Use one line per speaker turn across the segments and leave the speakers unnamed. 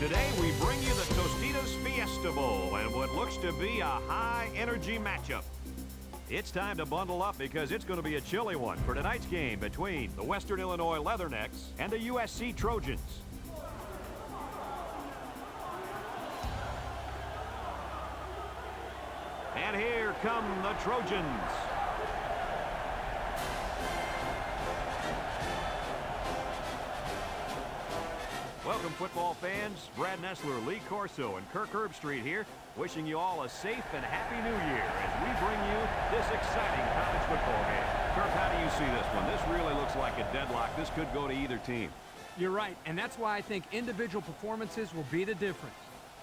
Today we bring you the Tostitos Fiesta Bowl and what looks to be a high-energy matchup. It's time to bundle up because it's going to be a chilly one for tonight's game between the Western Illinois Leathernecks and the USC Trojans. And here come the Trojans. Welcome, football fans. Brad Nessler, Lee Corso, and Kirk Herbstreit here, wishing you all a safe and happy New Year as we bring you this exciting college football game. Kirk, how do you see this one? This really looks like a deadlock. This could go to either team.
You're right, and that's why I think individual performances will be the difference.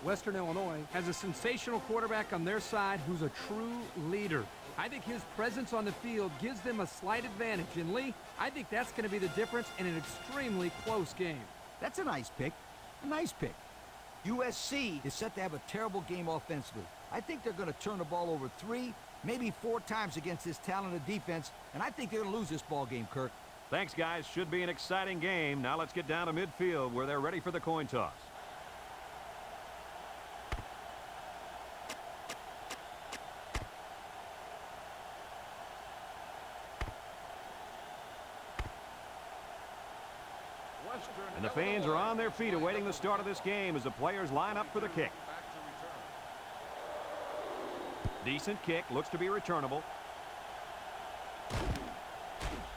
Western Illinois has a sensational quarterback on their side who's a true leader. I think his presence on the field gives them a slight advantage. And Lee, I think that's going to be the difference in an extremely close game.
That's a nice pick. A nice pick. USC is set to have a terrible game offensively. I think they're going to turn the ball over 3, maybe 4 times against this talented defense, and I think they're going to lose this ball game, Kirk.
Thanks, guys. Should be an exciting game. Now let's get down to midfield where they're ready for the coin toss. And the fans are on their feet awaiting the start of this game as the players line up for the kick. Decent kick, looks to be returnable.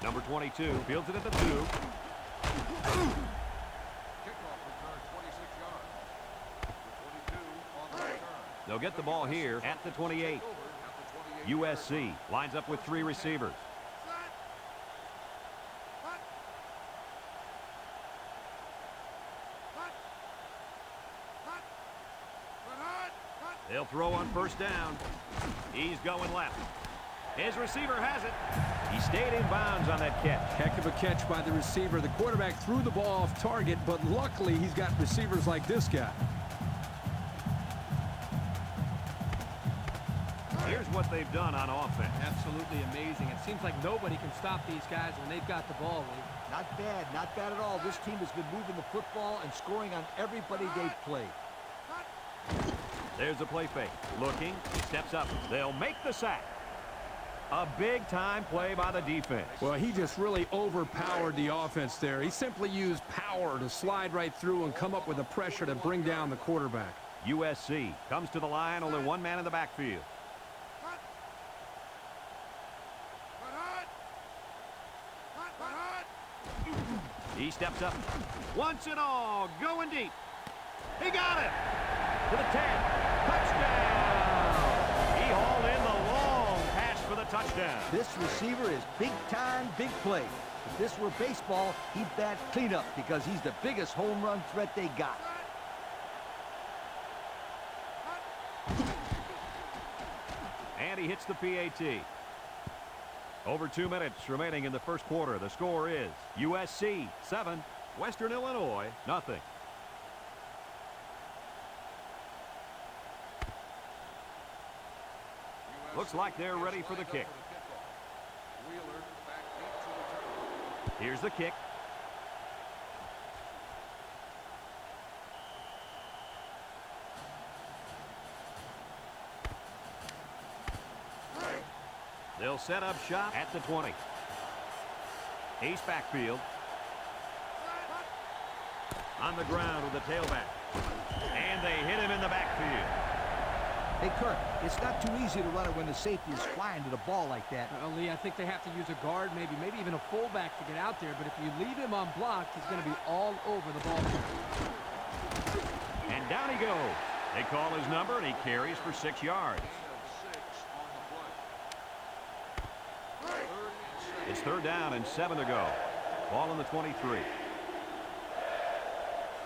Number 22 fields it at the 2. They'll get the ball here at the 28. USC lines up with 3 receivers. They'll throw on first down. He's going left. His receiver has it. He stayed in bounds on that catch.
Heck of a catch by the receiver. The quarterback threw the ball off target, but luckily he's got receivers like this guy.
Here's what they've done on offense.
Absolutely amazing. It seems like nobody can stop these guys when they've got the ball, Lee.
Not bad at all. This team has been moving the football and scoring on everybody they've played.
There's a play fake. Looking, he steps up. They'll make the sack. A big-time play by the defense.
Well, he just really overpowered the offense there. He simply used power to slide right through and come up with the pressure to bring down the quarterback.
USC comes to the line, only one man in the backfield. He steps up. Once and all, going deep. He got it. To the 10. Touchdown! He hauled in the long pass for the touchdown.
This receiver is big time, big play. If this were baseball, he'd bat cleanup because he's the biggest home run threat they got.
And he hits the PAT. Over 2 minutes remaining in the first quarter. The score is USC 7, Western Illinois nothing. Looks like they're ready for the kick. Here's the kick. They'll set up shop at the 20. Ace backfield. On the ground with the tailback. And they hit him in the backfield.
Hey, Kirk, it's not too easy to run it when the safety is flying to the ball like that.
Lee, I think they have to use a guard, maybe even a fullback to get out there. But if you leave him unblocked, he's going to be all over the ball.
And down he goes. They call his number, and he carries for 6 yards. It's 3rd down and 7 to go. Ball in the 23.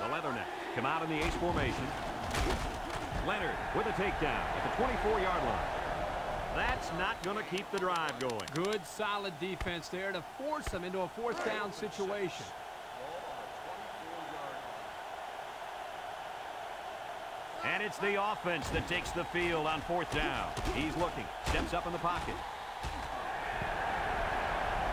The Leathernecks come out in the ace formation. Leonard with a takedown at the 24-yard line. That's not going to keep the drive going.
Good, solid defense there to force them into a 4th down situation.
And it's the offense that takes the field on 4th down. He's looking, steps up in the pocket.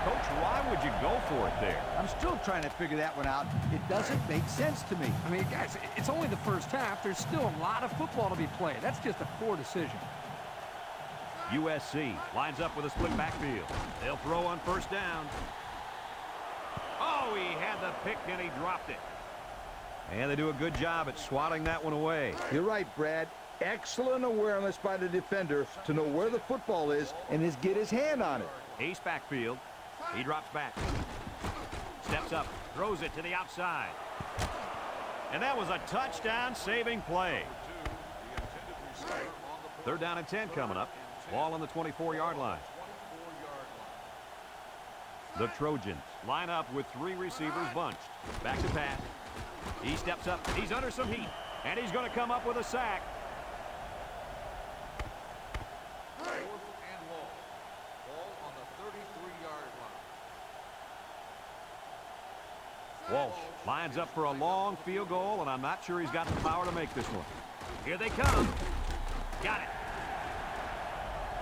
Coach, why would you go for it there?
I'm still trying to figure that one out. It doesn't make sense to me.
I mean, guys, it's only the first half. There's still a lot of football to be played. That's just a poor decision.
USC lines up with a split backfield. They'll throw on first down. Oh, he had the pick and he dropped it. And they do a good job at swatting that one away.
You're right, Brad. Excellent awareness by the defender to know where the football is and get his hand on it.
Ace backfield. He drops back. Steps up. Throws it to the outside. And that was a touchdown-saving play. 3rd down and 10 coming up. Ball on the 24-yard line. The Trojans line up with 3 receivers bunched. Back to pass. He steps up. He's under some heat. And he's going to come up with a sack. Walsh lines up for a long field goal, and I'm not sure he's got the power to make this one. Here they come. Got it.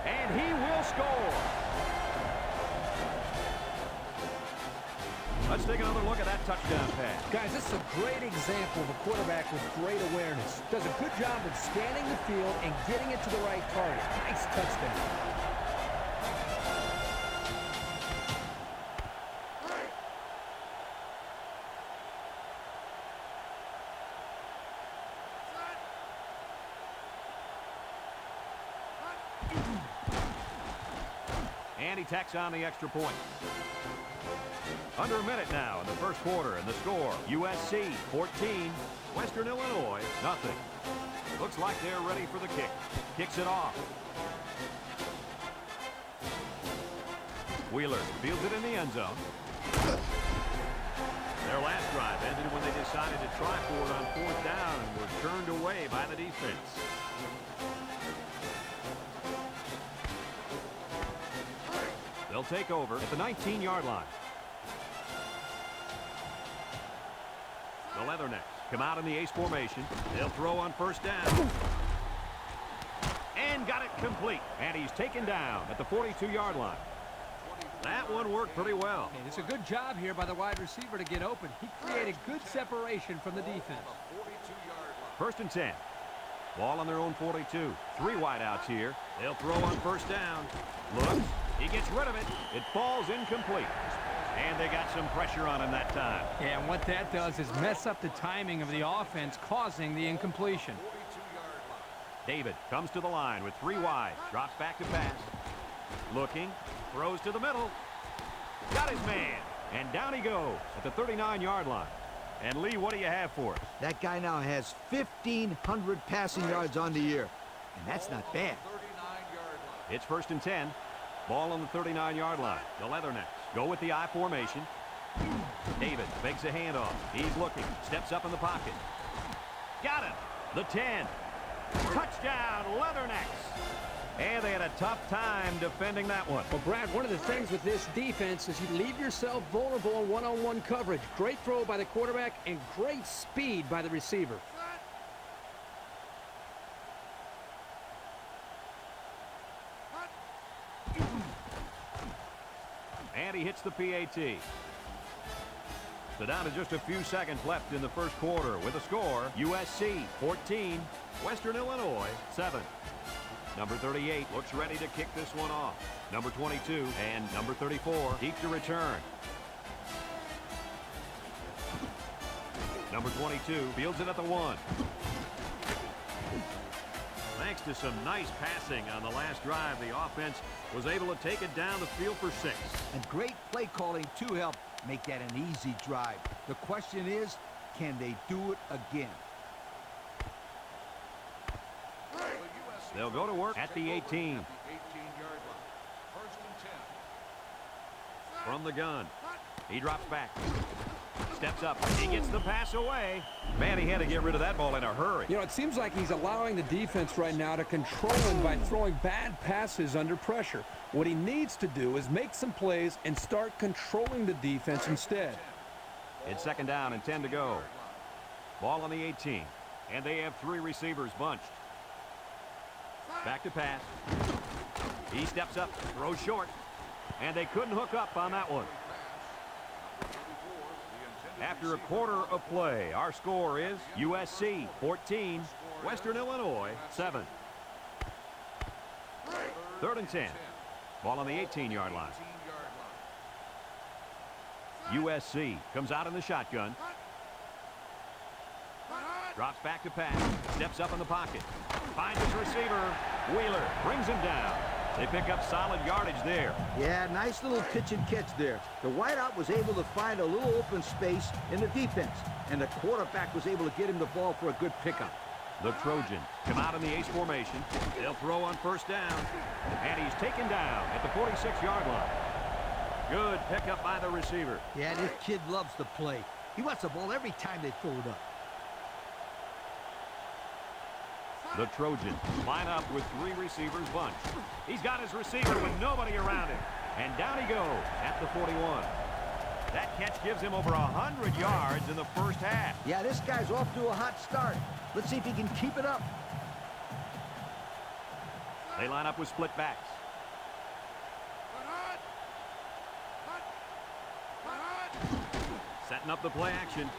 And he will score. Let's take another look at that touchdown pass.
Guys, this is a great example of a quarterback with great awareness. Does a good job of scanning the field and getting it to the right target. Nice touchdown.
And he tacks on the extra point. Under a minute now in the first quarter, and the score, USC 14, Western Illinois nothing. Looks like they're ready for the kick. Kicks it off. Wheeler fields it in the end zone. Their last drive ended when they decided to try for it on 4th down and were turned away by the defense. They'll take over at the 19-yard line. The Leathernecks come out in the ace formation. They'll throw on first down. And got it complete. And he's taken down at the 42-yard line. That one worked pretty well.
Okay, it's a good job here by the wide receiver to get open. He created good separation from the defense.
1st and 10. Ball on their own 42. 3 wideouts here. They'll throw on first down. Looks. He gets rid of it. It falls incomplete. And they got some pressure on him that time.
Yeah, and what that does is mess up the timing of the offense, causing the incompletion.
David comes to the line with 3 wide. Drops back to pass. Looking. Throws to the middle. Got his man. And down he goes at the 39-yard line. And Lee, what do you have for us?
That guy now has 1,500 passing yards on the year. And that's not bad.
It's 1st and 10. Ball on the 39-yard line. The Leathernecks go with the I formation. David fakes a handoff. He's looking. Steps up in the pocket. Got him. The 10. Touchdown, Leathernecks. And they had a tough time defending that one.
Well, Brad, one of the things with this defense is you leave yourself vulnerable in one-on-one coverage. Great throw by the quarterback and great speed by the receiver.
And he hits the PAT. So down to just a few seconds left in the first quarter with a score, USC 14, Western Illinois 7. Number 38 looks ready to kick this one off. Number 22 and number 34 deep to return. Number 22 fields it at the 1. Thanks to some nice passing on the last drive, the offense was able to take it down the field for 6.
And great play calling to help make that an easy drive. The question is, can they do it again?
They'll go to work at the 18. From the gun. He drops back. Steps up. He gets the pass away. Man, he had to get rid of that ball in a hurry.
You know, it seems like he's allowing the defense right now to control him by throwing bad passes under pressure. What he needs to do is make some plays and start controlling the defense instead.
It's 2nd down and 10 to go. Ball on the 18. And they have 3 receivers bunched. Back to pass. He steps up, throws short. And they couldn't hook up on that one. After a quarter of play, our score is USC 14, Western Illinois 7. 3rd and 10. Ball on the 18-yard line. USC comes out in the shotgun. Drops back to pass. Steps up in the pocket. Finds his receiver. Wheeler brings him down. They pick up solid yardage there.
Yeah, nice little pitch and catch there. The wideout was able to find a little open space in the defense, and the quarterback was able to get him the ball for a good pickup.
The Trojans come out in the ace formation. They'll throw on 1st down. And he's taken down at the 46-yard line. Good pickup by the receiver.
Yeah, this kid loves to play. He wants the ball every time they throw it up.
The Trojans line up with 3 receivers bunched. He's got his receiver with nobody around him. And down he goes at the 41. That catch gives him over 100 yards in the first half.
Yeah, this guy's off to a hot start. Let's see if he can keep it up.
They line up with split backs. Setting up the play action.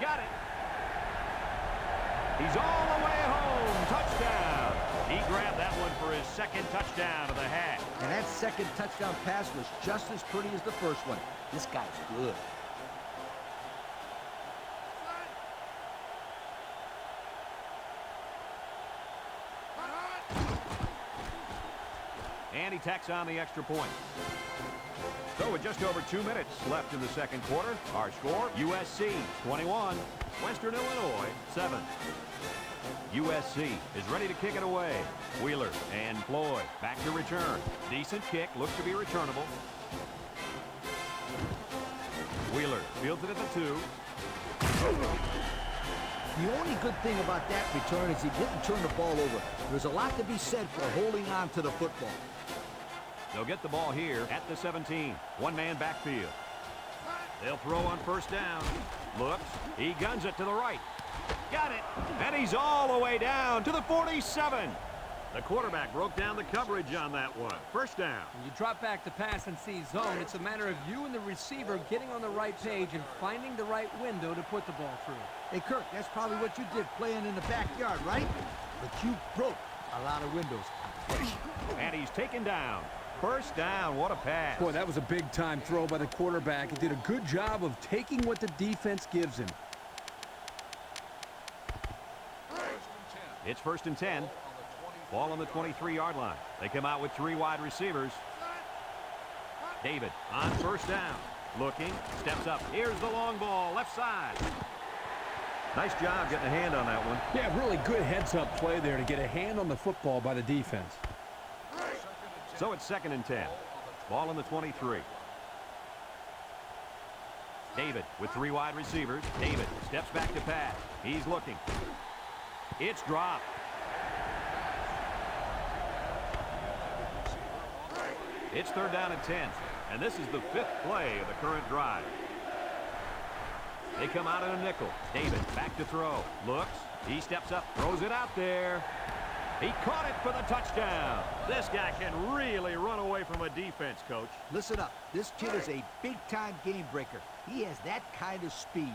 Got it. He's all the way home. Touchdown. He grabbed that one for his 2nd touchdown of the half.
And that 2nd touchdown pass was just as pretty as the first one. This guy's good.
And he tacks on the extra point. So with just over 2 minutes left in the 2nd quarter, our score, USC 21, Western Illinois 7. USC is ready to kick it away. Wheeler and Floyd back to return. Decent kick, looks to be returnable. Wheeler fields it at the 2.
The only good thing about that return is he didn't turn the ball over. There's a lot to be said for holding on to the football.
They'll get the ball here at the 17. One-man backfield. They'll throw on 1st down. Looks. He guns it to the right. Got it. And he's all the way down to the 47. The quarterback broke down the coverage on that one. 1st down.
When you drop back to pass and see zone, it's a matter of you and the receiver getting on the right page and finding the right window to put the ball through.
Hey, Kirk, that's probably what you did playing in the backyard, right? But you broke a lot of windows.
And he's taken down. 1st down. What a pass.
Boy, that was a big-time throw by the quarterback. He did a good job of taking what the defense gives him.
It's 1st and 10. Ball on the 23-yard line. They come out with 3 wide receivers. David on 1st down. Looking. Steps up. Here's the long ball. Left side. Nice job getting a hand on that one.
Yeah, really good heads-up play there to get a hand on the football by the defense.
So it's 2nd and 10. Ball on the 23. David with 3 wide receivers. David steps back to pass. He's looking. It's dropped. It's 3rd down and 10. And this is the 5th play of the current drive. They come out in a nickel. David back to throw. Looks. He steps up. Throws it out there. He caught it for the touchdown. This guy can really run away from a defense, Coach.
Listen up. This kid is a big-time game breaker. He has that kind of speed.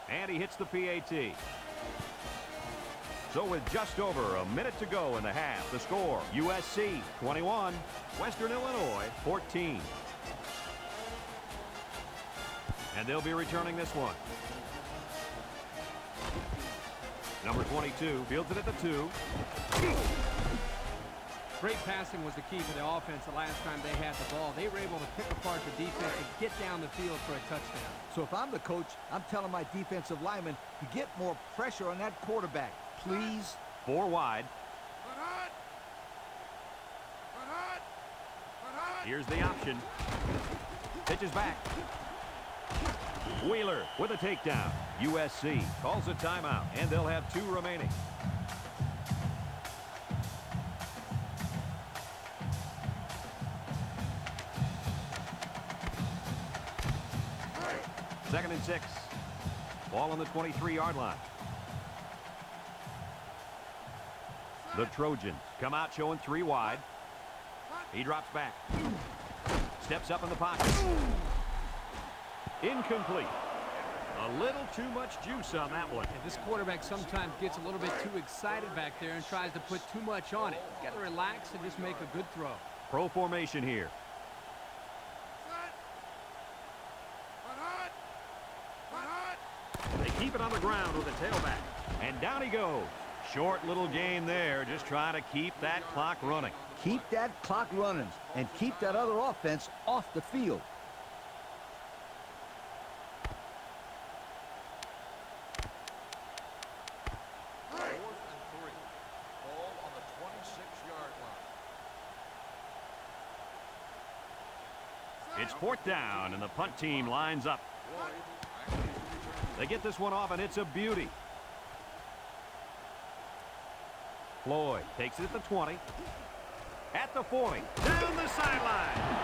And he hits the PAT. So with just over a minute to go in the half, the score, USC 21, Western Illinois 14. And they'll be returning this one. Number 22 fields it at the 2.
Great passing was the key for the offense the last time they had the ball. They were able to pick apart the defense and get down the field for a touchdown.
So if I'm the coach, I'm telling my defensive linemen to get more pressure on that quarterback. Please.
4 wide. Here's the option. Pitches back. Wheeler with a takedown. USC calls a timeout, and they'll have 2 remaining. Second and 6. Ball on the 23-yard line. The Trojans come out showing 3 wide. He drops back. Steps up in the pocket. Incomplete. A little too much juice on that one.
And this quarterback sometimes gets a little bit too excited back there and tries to put too much on it. He's got to relax and just make a good throw.
Pro formation here. They keep it on the ground with a tailback. And down he goes. Short little game there, just trying to keep that clock running.
Keep that clock running and keep that other offense off the field.
It's 4th down, and the punt team lines up. They get this one off, and it's a beauty. Floyd takes it at the 20. At the 40. Down the sideline.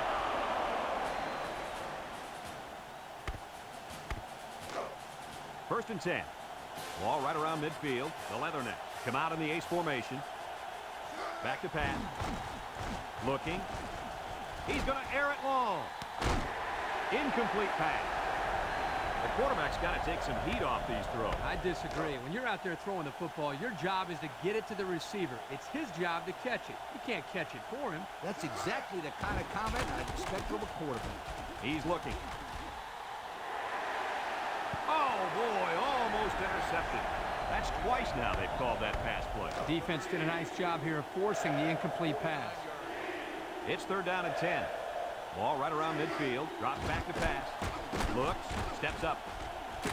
First and 10. Ball right around midfield. The Leathernecks come out in the ace formation. Back to pass. Looking. He's going to air it long. Incomplete pass. The quarterback's got to take some heat off these throws.
I disagree. When you're out there throwing the football, your job is to get it to the receiver. It's his job to catch it. You can't catch it for him.
That's exactly the kind of comment I'd expect from a quarterback.
He's looking. Oh, boy, almost intercepted. That's twice now they've called that pass play.
Defense did a nice job here of forcing the incomplete pass.
It's 3rd down and 10. Ball right around midfield. Drops back to pass. Looks. Steps up.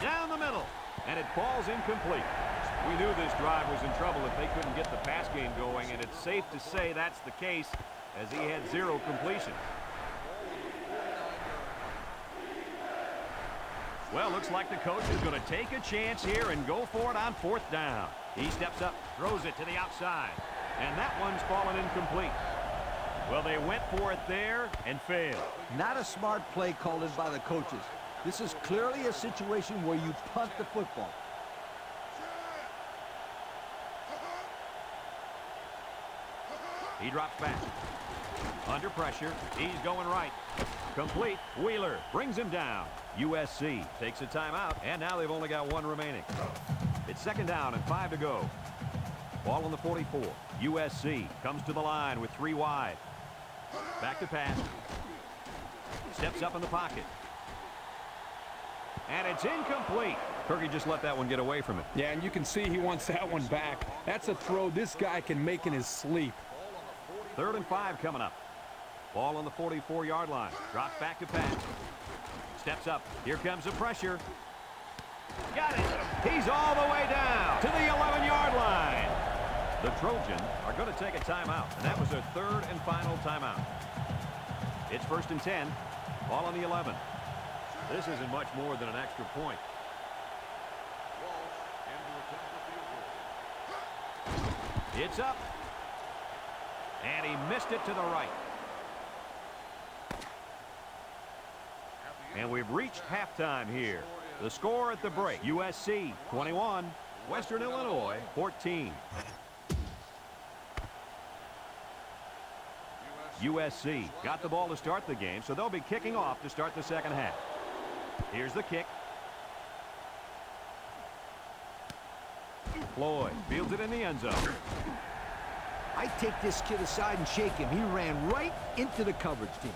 Down the middle. And it falls incomplete. We knew this drive was in trouble if they couldn't get the pass game going, and it's safe to say that's the case as he had 0 completions. Well, looks like the coach is going to take a chance here and go for it on 4th down. He steps up, throws it to the outside, and that one's fallen incomplete. Well, they went for it there and failed.
Not a smart play called in by the coaches. This is clearly a situation where you punt the football.
He drops back. Under pressure. He's going right. Complete. Wheeler brings him down. USC takes a timeout, and now they've only got 1 remaining. It's 2nd down and 5 to go. Ball on the 44. USC comes to the line with 3 wide. Back to pass. Steps up in the pocket. And it's incomplete. Kirky just let that one get away from him.
Yeah, and you can see he wants that one back. That's a throw this guy can make in his sleep.
3rd and 5 coming up. Ball on the 44-yard line. Drops back to pass. Steps up. Here comes the pressure. Got it. He's all the way down to the 11-yard line. The Trojans are going to take a timeout, and that was their 3rd and final timeout. It's 1st and 10. Ball on the 11. This isn't much more than an extra point. It's up. And he missed it to the right. And we've reached halftime here. The score at the break, USC 21, Western Illinois 14. USC got the ball to start the game, so they'll be kicking off to start the 2nd half. Here's the kick. Floyd fields it in the end zone.
I take this kid aside and shake him. He ran right into the coverage team.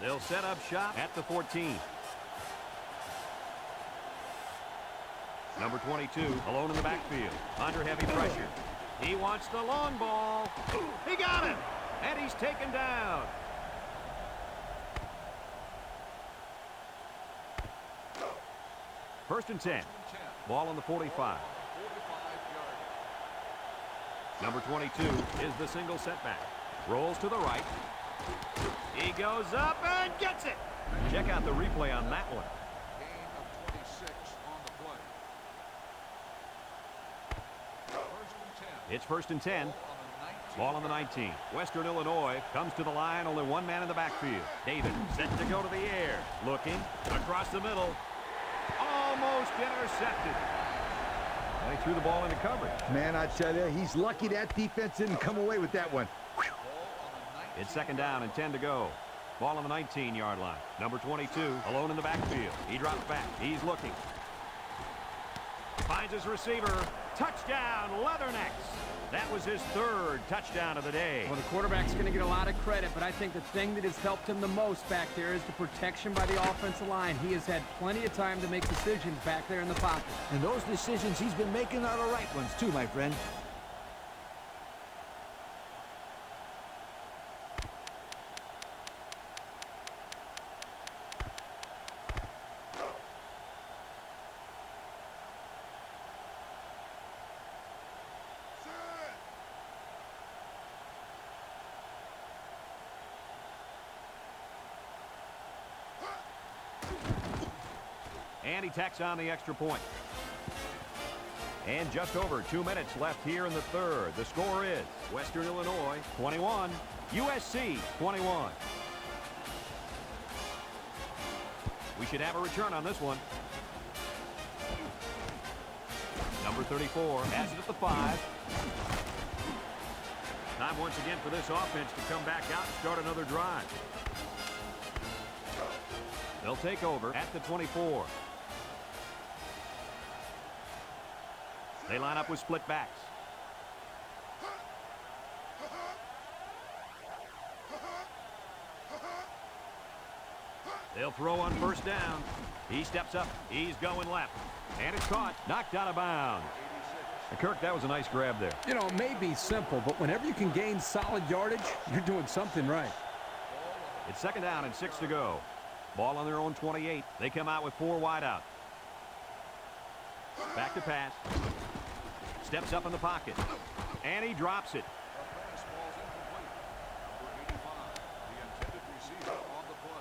They'll set up shop at the 14. Number 22 alone in the backfield. Under heavy pressure. He wants the long ball. He got it. And he's taken down. First and 10. Ball on the 45. Number 22 is the single setback. Rolls to the right. He goes up and gets it. Check out the replay on that one.
Gain of 26 on the play. First and 10.
It's 1st and 10.
On the
Ball on the 19. Western Illinois comes to the line. Only one man in the backfield. David set to go to the air. Looking across the middle. Almost intercepted. They threw the ball into coverage.
Man, I tell you, he's lucky that defense didn't come away with that one.
It's second down and 10 to go. Ball on the 19-yard line. Number 22 alone in the backfield. He drops back. He's looking. Finds his receiver. Touchdown, Leathernecks. That was his third touchdown of the day.
Well, the quarterback's going to get a lot of credit, but I think the thing that has helped him the most back there is the protection by the offensive line. He has had plenty of time to make decisions back there in the pocket.
And those decisions he's been making are the right ones, too, my friend.
And he tacks on the extra point. And just over 2 minutes left here in the third. The score is Western Illinois 21, USC 21. We should have a return on this one. Number 34 has it at the 5. Time once again for this offense to come back out and start another drive. They'll take over at the 24. They line up with split backs. They'll throw on first down. He steps up. He's going left. And it's caught. Knocked out of bounds. Kirk, that was a nice grab there.
You know, it may be simple, but whenever you can gain solid yardage, you're doing something right.
It's second down and 6 to go. Ball on their own 28. They come out with 4 wide out. Back to pass. Steps up in the pocket. And he drops it.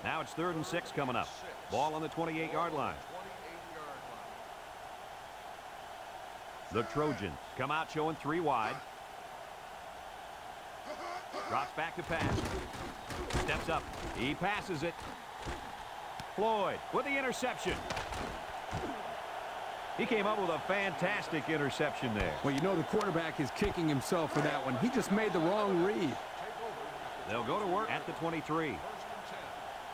Now it's 3rd and 6 coming up. Ball on the 28-yard line. The Trojans come out showing 3 wide. Drops back to pass. Steps up. He passes it. Floyd with the interception. He came up with a fantastic interception there.
Well, you know the quarterback is kicking himself for that one. He just made the wrong read.
They'll go to work at the 23.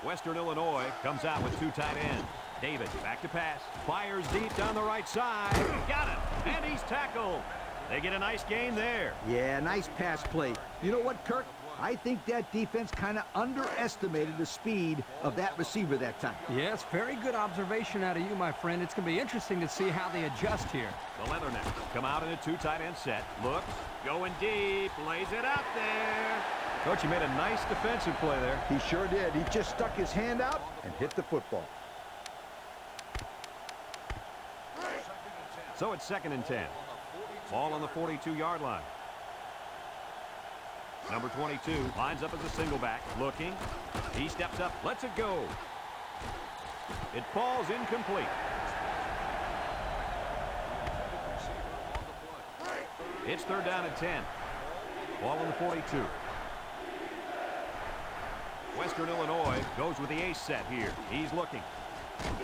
Western Illinois comes out with 2 tight ends. David back to pass. Fires deep down the right side. Got him. And he's tackled. They get a nice gain there.
Yeah, nice pass play. You know what, Kirk? I think that defense kind of underestimated the speed of that receiver that time.
Yes, very good observation out of you, my friend. It's going to be interesting to see how they adjust here.
The Leathernecks come out in a 2 tight end set. Looks, going deep, lays it out there. Coach, you made a nice defensive play there.
He sure did. He just stuck his hand out and hit the football.
So it's 2nd and 10. Ball on the 42-yard line. Number 22 lines up as a single back. Looking. He steps up. Lets it go. It falls incomplete. It's 3rd down and 10. Ball on the 42. Western Illinois goes with the ace set here. He's looking.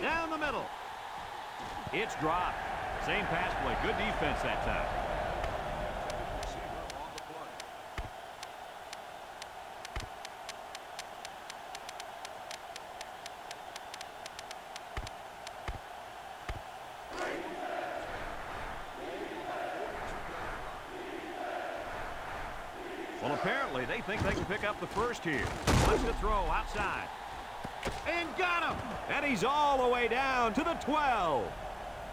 Down the middle. It's dropped. Same pass play. Good defense that time. Well, apparently they think they can pick up the first here. Wants to throw outside. And got him! And he's all the way down to the 12.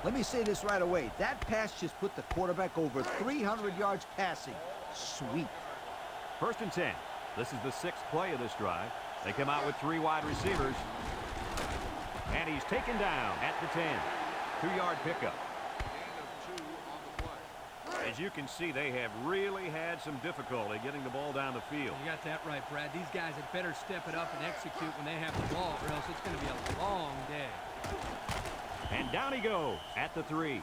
Let me say this right away. That pass just put the quarterback over 300 yards passing. Sweet.
1st and 10. This is the 6th play of this drive. They come out with 3 wide receivers. And he's taken down at the 10. 2-yard pickup. As you can see, they have really had some difficulty getting the ball down the field.
You got that right, Brad. These guys had better step it up and execute when they have the ball, or else it's going to be a long day.
And down he goes at the 3.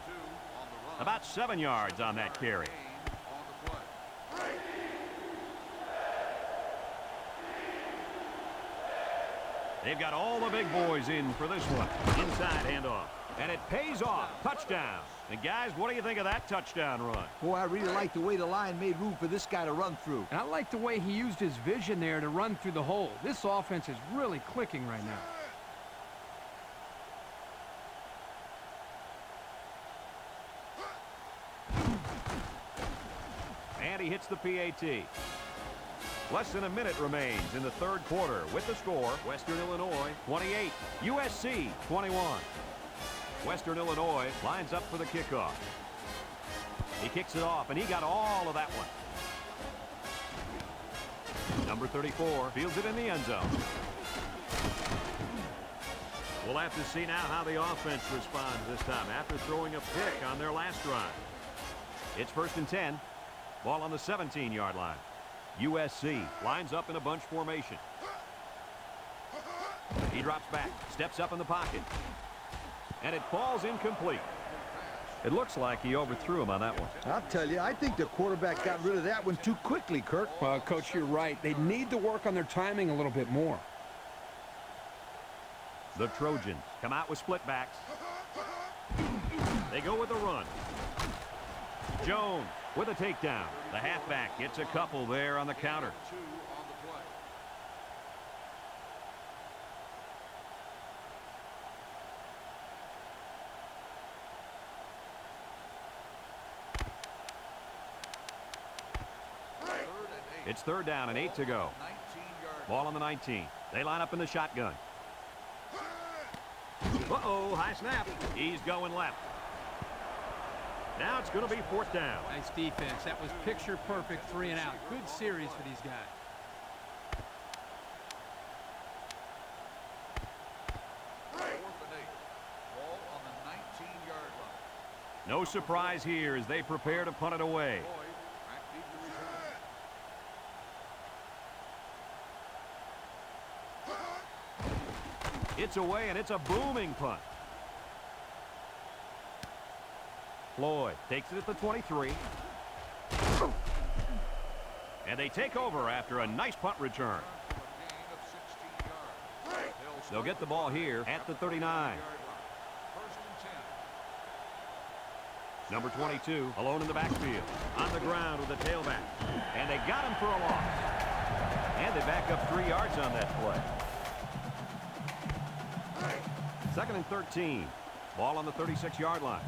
They've got all the big boys in for this one. Inside handoff. And it pays off. Touchdown. And guys, what do you think of that touchdown run?
Boy, I really like the way the line made room for this guy to run through.
And I like the way he used his vision there to run through the hole. This offense is really clicking right now.
And he hits the PAT. Less than a minute remains in the third quarter with the score, Western Illinois 28, USC 21. Western Illinois lines up for the kickoff. He kicks it off, and he got all of that one. Number 34 fields it in the end zone. We'll have to see now how the offense responds this time after throwing a pick on their last drive. It's 1st and 10. Ball on the 17-yard line. USC lines up in a bunch formation. He drops back, steps up in the pocket. And it falls incomplete. It looks like he overthrew him on that one.
I'll tell you, I think the quarterback got rid of that one too quickly, Kirk.
Coach, you're right. They need to work on their timing a little bit more.
The Trojans come out with split backs. They go with a run. Jones with a takedown. The halfback gets a couple there on the counter.
2 on the play.
It's 3rd down and 8 to go.
19-yard.
Ball on the 19. They line up in the shotgun. Uh-oh, high snap. He's going left. Now it's going to be 4th down.
Nice defense. That was picture perfect 3 and out. Good series for these guys.
Fourth and 8. Ball on the 19-yard line.
No surprise here as they prepare to punt it away.
Boyd back deep to return.
It's away, and it's a booming punt. Floyd takes it at the 23. And they take over after a nice punt return.
For a gain of 16 yards.
They'll get the ball here at the 39.
1st and 10.
Number 22 alone in the backfield. On the ground with the tailback. And they got him for a loss. And they back up 3 yards on that play. 2nd and 13. Ball on the 36-yard line.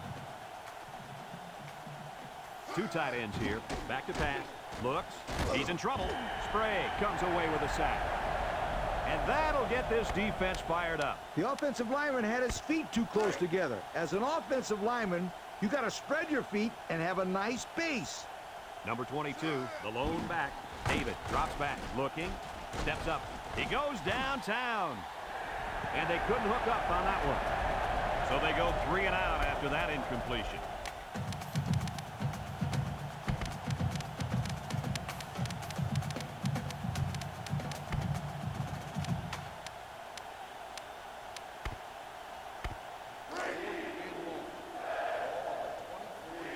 2 tight ends here. Back to pass. Looks. He's in trouble. Sprague comes away with a sack. And that'll get this defense fired up.
The offensive lineman had his feet too close together. As an offensive lineman, you got to spread your feet and have a nice base.
Number 22, the lone back. David drops back. Looking. Steps up. He goes downtown. And they couldn't hook up on that one. So they go 3 and out after that incompletion.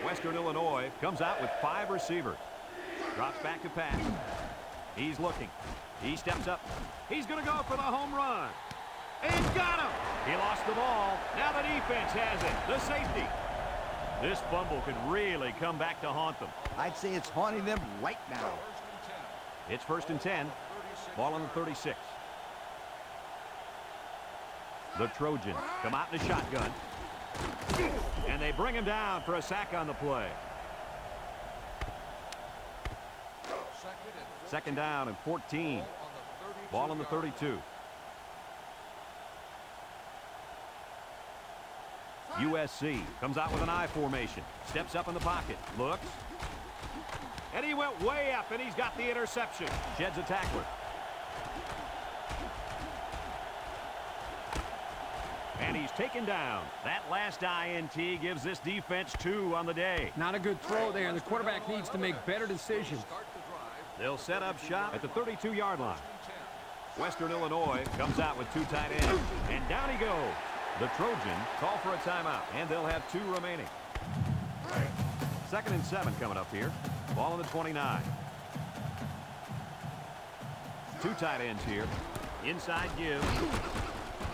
Western Illinois comes out with 5 receivers. Drops back to pass. He's looking. He steps up. He's going to go for the home run. And he's got him. He lost the ball. Now the defense has it. The safety. This fumble could really come back to haunt them.
I'd say it's haunting them right now.
1st and 10.
It's 1st and 10. Ball on the 36. The Trojans come out in the shotgun. And they bring him down for a sack on the play. 2nd down and 14. Ball on the 32. USC comes out with an I formation. Steps up in the pocket. Looks. And he went way up, and he's got the interception. Sheds a tackler. And he's taken down. That last INT gives this defense 2 on the day.
Not a good throw there, and the quarterback needs to make better decisions.
They'll set up shop at the 32-yard line. Western Illinois comes out with 2 tight ends. And down he goes. The Trojans call for a timeout, and they'll have 2 remaining. 2nd and 7 coming up here. Ball on the 29. 2 tight ends here. Inside give.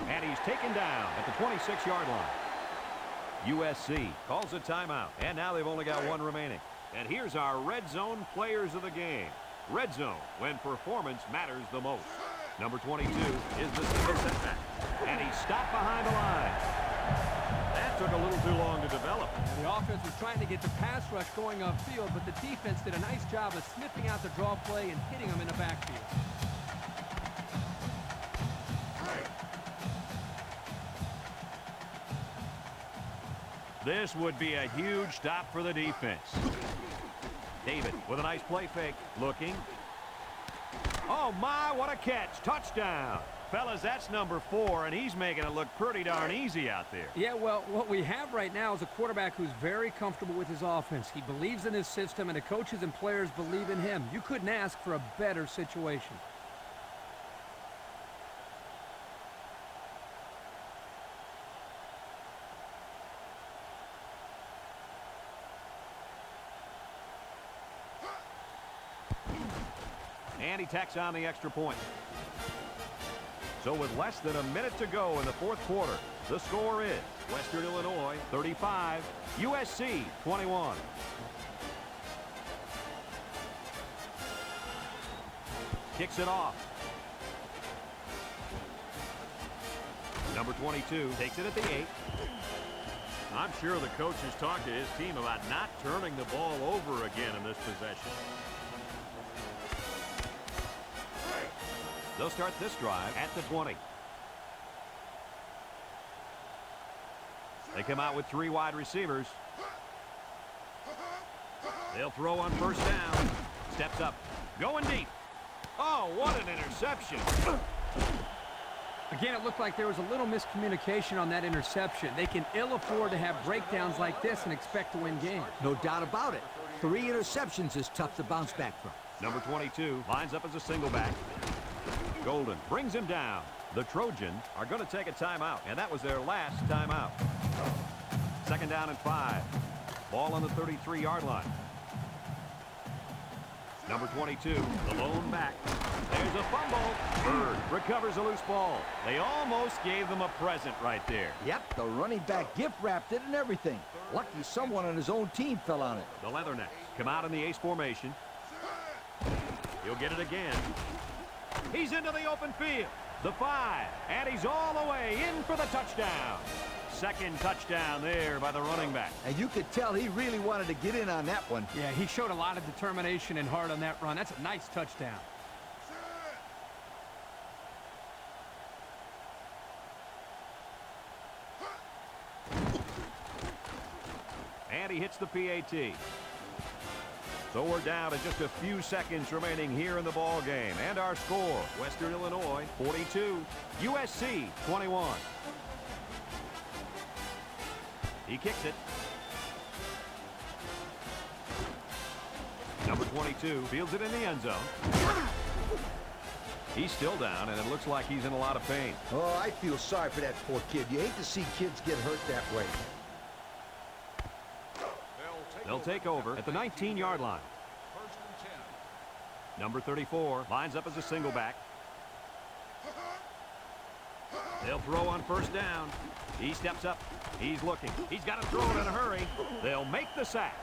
And he's taken down at the 26-yard line. USC calls a timeout, and now they've only got one remaining. And here's our red zone players of the game. Red zone, when performance matters the most. Number 22 is the single setback, and he stopped behind the line. That took a little too long to develop.
The offense was trying to get the pass rush going upfield, but the defense did a nice job of sniffing out the draw play and hitting them in the backfield.
This would be a huge stop for the defense. David with a nice play fake. Looking. Oh, my, what a catch. Touchdown. Fellas, that's number 4, and he's making it look pretty darn easy out there.
Yeah, well, what we have right now is a quarterback who's very comfortable with his offense. He believes in his system, and the coaches and players believe in him. You couldn't ask for a better situation.
And he tacks on the extra point. So with less than a minute to go in the fourth quarter, the score is Western Illinois 35, USC 21. Kicks it off. Number 22 takes it at the 8. I'm sure the coach has talked to his team about not turning the ball over again in this possession. They'll start this drive at the 20. They come out with 3 wide receivers. They'll throw on first down. Steps up. Going deep. Oh, what an interception.
Again, it looked like there was a little miscommunication on that interception. They can ill afford to have breakdowns like this and expect to win games.
No doubt about it. 3 interceptions is tough to bounce back from.
Number 22 lines up as a single back. Golden brings him down. The Trojans are going to take a timeout, and that was their last timeout. Second down and 5. Ball on the 33-yard line. Number 22, the lone back. There's a fumble. Bird recovers a loose ball. They almost gave them a present right there.
Yep, the running back gift wrapped it and everything. Lucky someone on his own team fell on it.
The Leathernecks come out in the ace formation. He'll get it again. He's into the open field. The 5, and he's all the way in for the touchdown. Second touchdown there by the running back.
And you could tell he really wanted to get in on that one.
Yeah, he showed a lot of determination and heart on that run. That's a nice touchdown.
And he hits the PAT. So we're down to just a few seconds remaining here in the ball game. And our score, Western Illinois 42, USC 21. He kicks it. Number 22 fields it in the end zone. He's still down, and it looks like he's in a lot of pain.
Oh, I feel sorry for that poor kid. You hate to see kids get hurt that way.
They'll take over at the 19-yard line.
First and 10.
Number 34 lines up as a single back. They'll throw on first down. He steps up. He's looking. He's got to throw it in a hurry. They'll make the sack.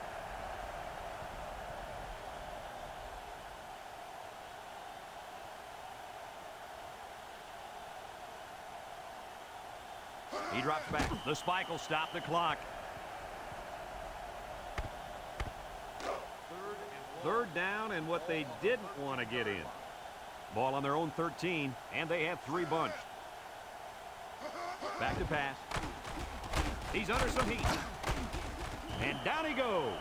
He drops back. The spike will stop the clock. Third down and what they didn't want to get in. Ball on their own 13, and they have 3 bunched. Back to pass. He's under some heat. And down he goes.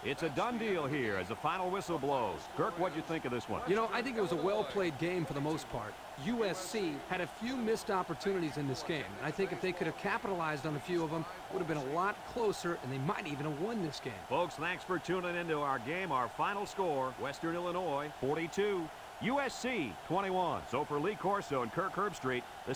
It's a done deal here as the final whistle blows. Kirk, what'd you think of this one?
You know, I think it was a well-played game for the most part. USC had a few missed opportunities in this game. And I think if they could have capitalized on a few of them, it would have been a lot closer, and they might even have won this game.
Folks, thanks for tuning into our game. Our final score, Western Illinois 42, USC 21. So for Lee Corso and Kirk Herbstreit, the